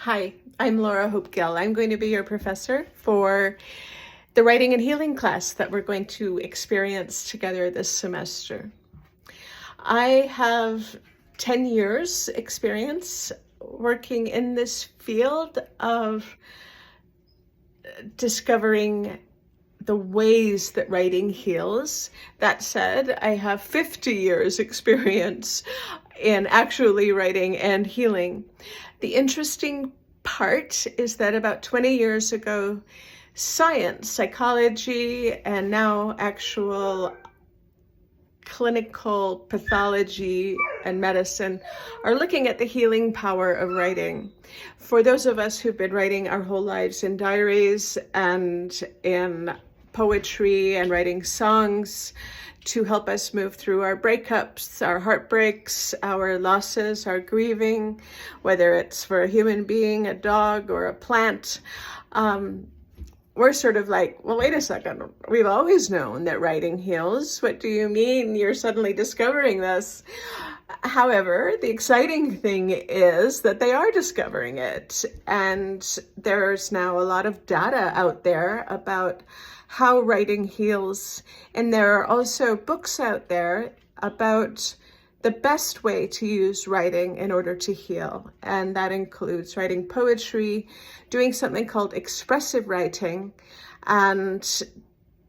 Hi, I'm Laura Hope-Gill. I'm going to be your professor for the writing and healing class that we're going to experience together this semester. I have 10 years experience working in this field of discovering the ways that writing heals. That said, I have 50 years experience in actually writing and healing. The interesting part is that about 20 years ago, science, psychology, and now actual clinical pathology and medicine are looking at the healing power of writing. For those of us who've been writing our whole lives in diaries and in poetry and writing songs to help us move through our breakups, our heartbreaks, our losses, our grieving, whether it's for a human being, a dog, or a plant, we're sort of like, well, wait a second, we've always known that writing heals. What do you mean you're suddenly discovering this? However, the exciting thing is that they are discovering it. And there's now a lot of data out there about how writing heals. And there are also books out there about the best way to use writing in order to heal. And that includes writing poetry, doing something called expressive writing, and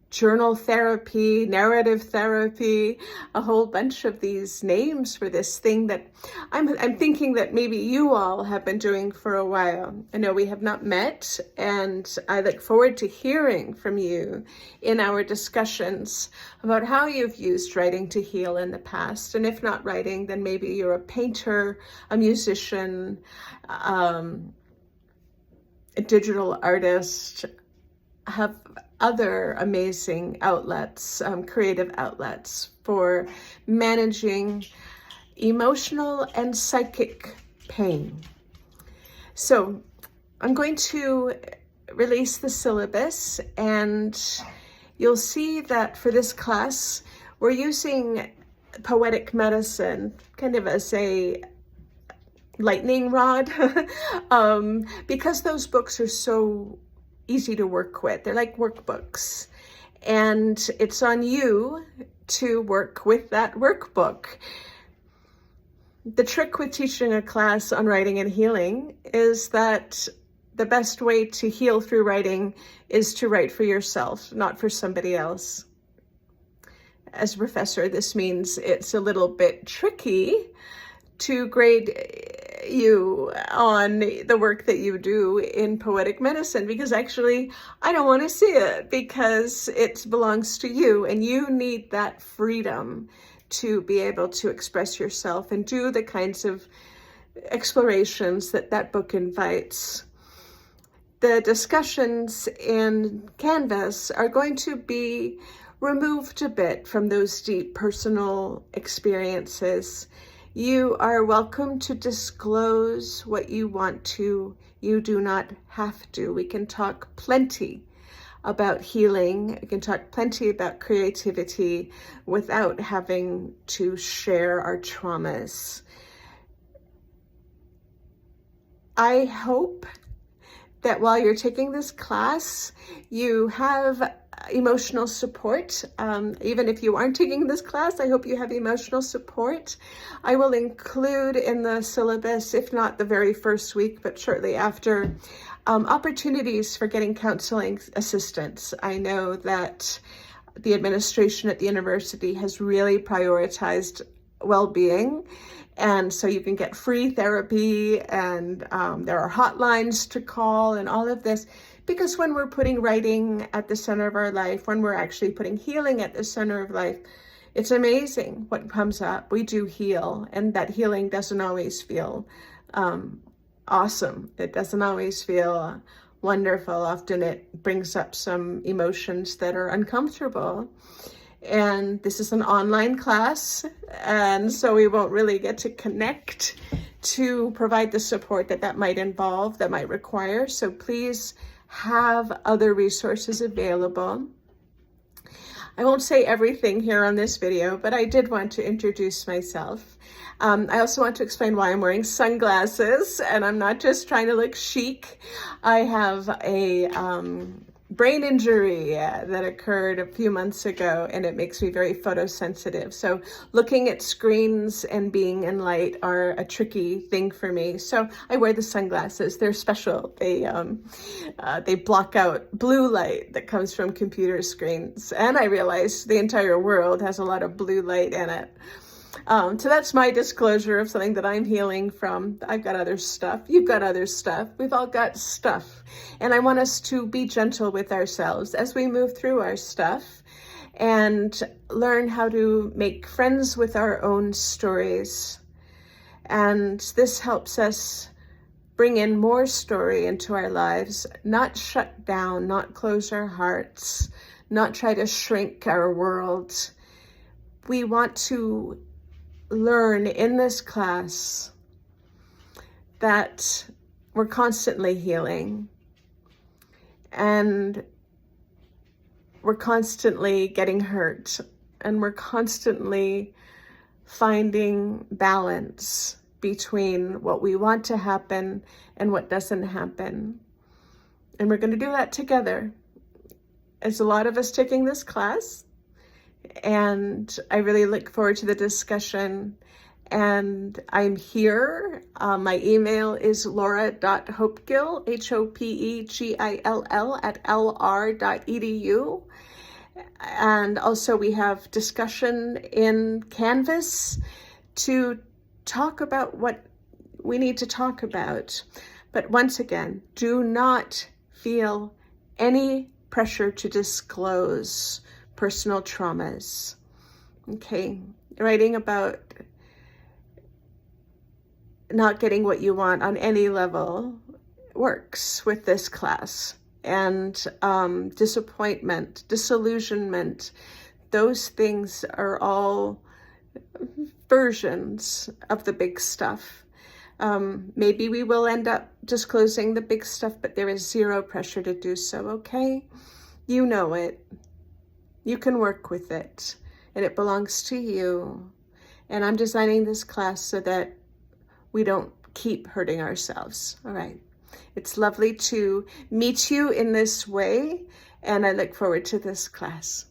journal therapy, narrative therapy, a whole bunch of these names for this thing that I'm thinking that maybe you all have been doing for a while. I know we have not met, and I look forward to hearing from you in our discussions about how you've used writing to heal in the past. And if not writing, then maybe you're a painter, a musician, a digital artist, have other amazing outlets, creative outlets for managing emotional and psychic pain. So I'm going to release the syllabus, and you'll see that for this class, we're using poetic medicine kind of as a lightning rod because those books are so easy to work with. They're like workbooks, and it's on you to work with that workbook. The trick with teaching a class on writing and healing is that the best way to heal through writing is to write for yourself, not for somebody else. As a professor, this means it's a little bit tricky to grade you on the work that you do in poetic medicine, because actually I don't want to see it, because it belongs to you and you need that freedom to be able to express yourself and do the kinds of explorations that that book invites. The discussions in Canvas are going to be removed a bit from those deep personal experiences. You are welcome to disclose what you want to. You do not have to. We can talk plenty about healing. We can talk plenty about creativity without having to share our traumas. I hope that while you're taking this class, you have emotional support. Even if you aren't taking this class, I hope you have emotional support. I will include in the syllabus, if not the very first week, but shortly after, opportunities for getting counseling assistance. I know that the administration at the university has really prioritized well-being, and so you can get free therapy, and there are hotlines to call and all of this. Because when we're putting writing at the center of our life, when we're actually putting healing at the center of life, it's amazing what comes up. We do heal, and that healing doesn't always feel awesome. It doesn't always feel wonderful. Often it brings up some emotions that are uncomfortable. And this is an online class, and so we won't really get to connect to provide the support that might involve, that might require. So please have other resources available. I won't say everything here on this video, but I did want to introduce myself. I also want to explain why I'm wearing sunglasses, and I'm not just trying to look chic. I have a brain injury that occurred a few months ago, and it makes me very photosensitive. So looking at screens and being in light are a tricky thing for me. So I wear the sunglasses. They're special. They block out blue light that comes from computer screens. And I realize the entire world has a lot of blue light in it. So that's my disclosure of something that I'm healing from. I've got other stuff. You've got other stuff. We've all got stuff. And I want us to be gentle with ourselves as we move through our stuff and learn how to make friends with our own stories. And this helps us bring in more story into our lives, not shut down, not close our hearts, not try to shrink our world. We want to learn in this class that we're constantly healing and we're constantly getting hurt and we're constantly finding balance between what we want to happen and what doesn't happen. And we're going to do that together. There's a lot of us taking this class, and I really look forward to the discussion. And I'm here. My email is laura.hopegill, Hopegill @lr.edu. And also we have discussion in Canvas to talk about what we need to talk about. But once again, do not feel any pressure to disclose personal traumas. Okay, writing about not getting what you want on any level works with this class. And disappointment, disillusionment, those things are all versions of the big stuff. Maybe we will end up disclosing the big stuff, but there is zero pressure to do so, okay? You know it. You can work with it, and it belongs to you. And I'm designing this class so that we don't keep hurting ourselves, all right? It's lovely to meet you in this way, and I look forward to this class.